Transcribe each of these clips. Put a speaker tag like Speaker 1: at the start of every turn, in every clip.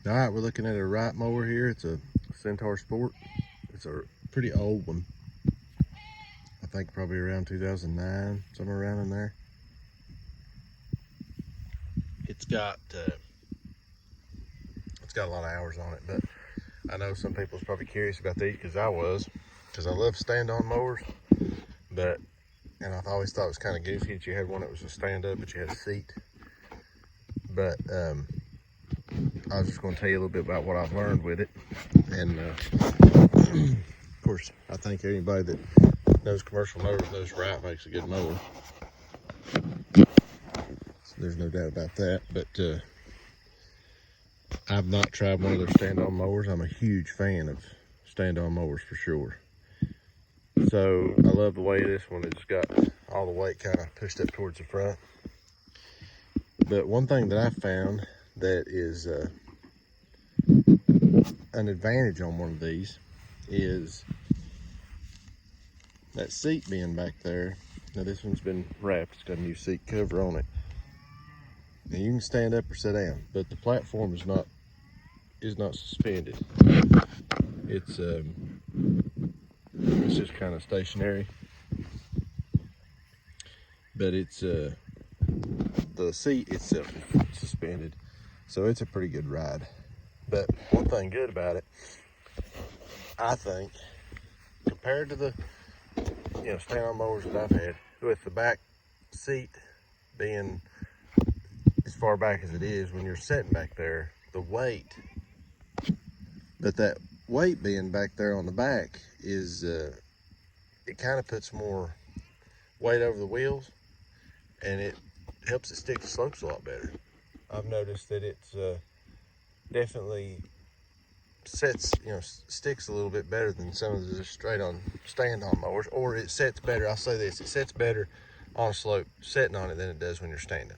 Speaker 1: All right, we're looking at a Wright mower here. It's a Sentar Sport. It's a pretty old one. I think probably around 2009, somewhere around in there. It's got a lot of hours on it, but I know some people's probably curious about these because I love stand-on mowers, and I always thought it was kind of goofy that you had one that was a stand-up, but you had a seat. But I was just going to tell you a little bit about what I've learned with it, and of course, I think anybody that knows commercial mowers knows Wright makes a good mower. So there's no doubt about that. But I've not tried one of their stand-on mowers. I'm a huge fan of stand-on mowers for sure. So I love the way this one has got all the weight kind of pushed up towards the front. But one thing that I found that is an advantage on one of these is that seat being back there. Now this one's been wrapped, it's got a new seat cover on it. And you can stand up or sit down, but the platform is not suspended. It's just kind of stationary. But it's the seat itself is suspended, so it's a pretty good ride. But one thing good about it, I think, compared to the stand-on mowers that I've had, with the back seat being as far back as it is, when you're sitting back there, the weight, but that weight being back there on the back is it kind of puts more weight over the wheels, and it helps it stick to slopes a lot better. I've noticed that it's definitely sticks a little bit better than some of the straight on stand-on mowers, or it sets better. I'll say this, it sets better on a slope sitting on it than it does when you're standing.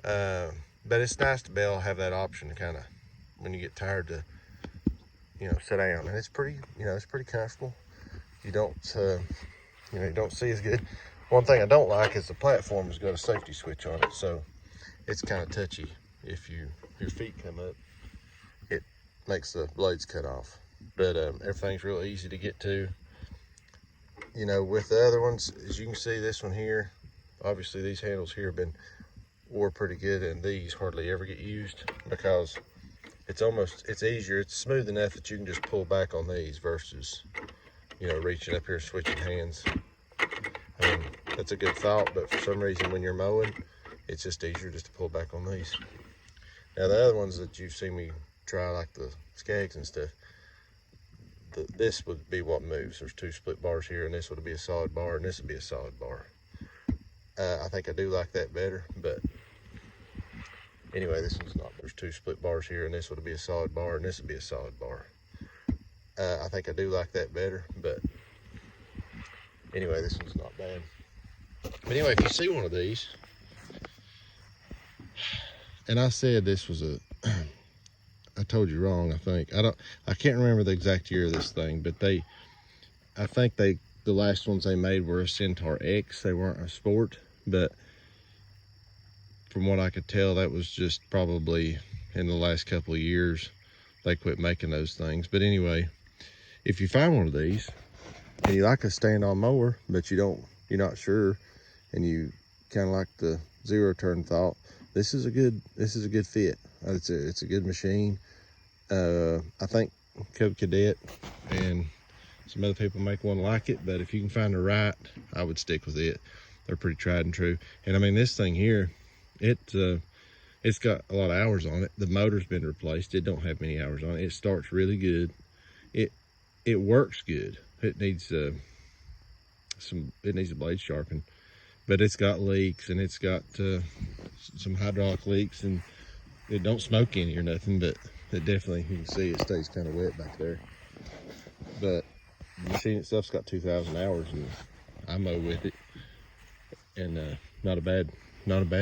Speaker 1: But it's nice to be able to have that option to kind of, when you get tired, to sit down, and it's pretty comfortable. You don't you don't see as good. One thing I don't like is the platform has got a safety switch on it, so it's kind of touchy. If your feet come up, it makes the blades cut off. But everything's real easy to get to. With the other ones, as you can see, this one here, obviously these handles here have been wore pretty good, and these hardly ever get used because it's easier. It's smooth enough that you can just pull back on these versus reaching up here switching hands. That's a good thought, but for some reason when you're mowing, it's just easier just to pull back on these. Now the other ones that you've seen me try, like the Scags and stuff, this would be what moves. There's two split bars here, and this would be a solid bar, and this would be a solid bar. I think I do like that better, but anyway, this one's not. There's two split bars here, and this would be a solid bar, and this would be a solid bar. I think I do like that better, but anyway, this one's not bad. But anyway, if you see one of these, and I said this was I told you wrong, I think. I can't remember the exact year of this thing, but I think the last ones they made were a Sentar X. They weren't a Sport, but from what I could tell, that was just probably in the last couple of years they quit making those things. But anyway, if you find one of these and you like a stand-on mower, but you're not sure, and you kind of like the zero turn thought, this is a good fit. It's a good machine. I think Cub Cadet and some other people make one like it, but if you can find the Wright, I would stick with it. They're pretty tried and true. And I mean, this thing here, it's got a lot of hours on it. The motor's been replaced. It don't have many hours on it. It starts really good. It works good. It needs a blade sharpened, but it's got leaks, and it's got some hydraulic leaks, and it don't smoke any or nothing, but it definitely, you can see it stays kind of wet back there. But the machine itself's got 2,000 hours, and I mow with it, and not a bad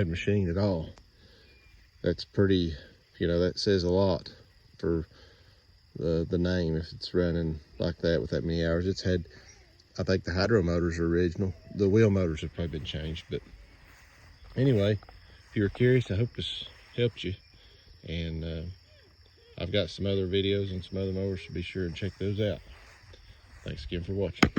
Speaker 1: machine at all. That's pretty, that says a lot for the name, if it's running like that with that many hours. It's had, I think the hydro motors are original. The wheel motors have probably been changed, but anyway, if you were curious, I hope this helped you. And got some other videos and some other mowers, so be sure to check those out. Thanks again for watching.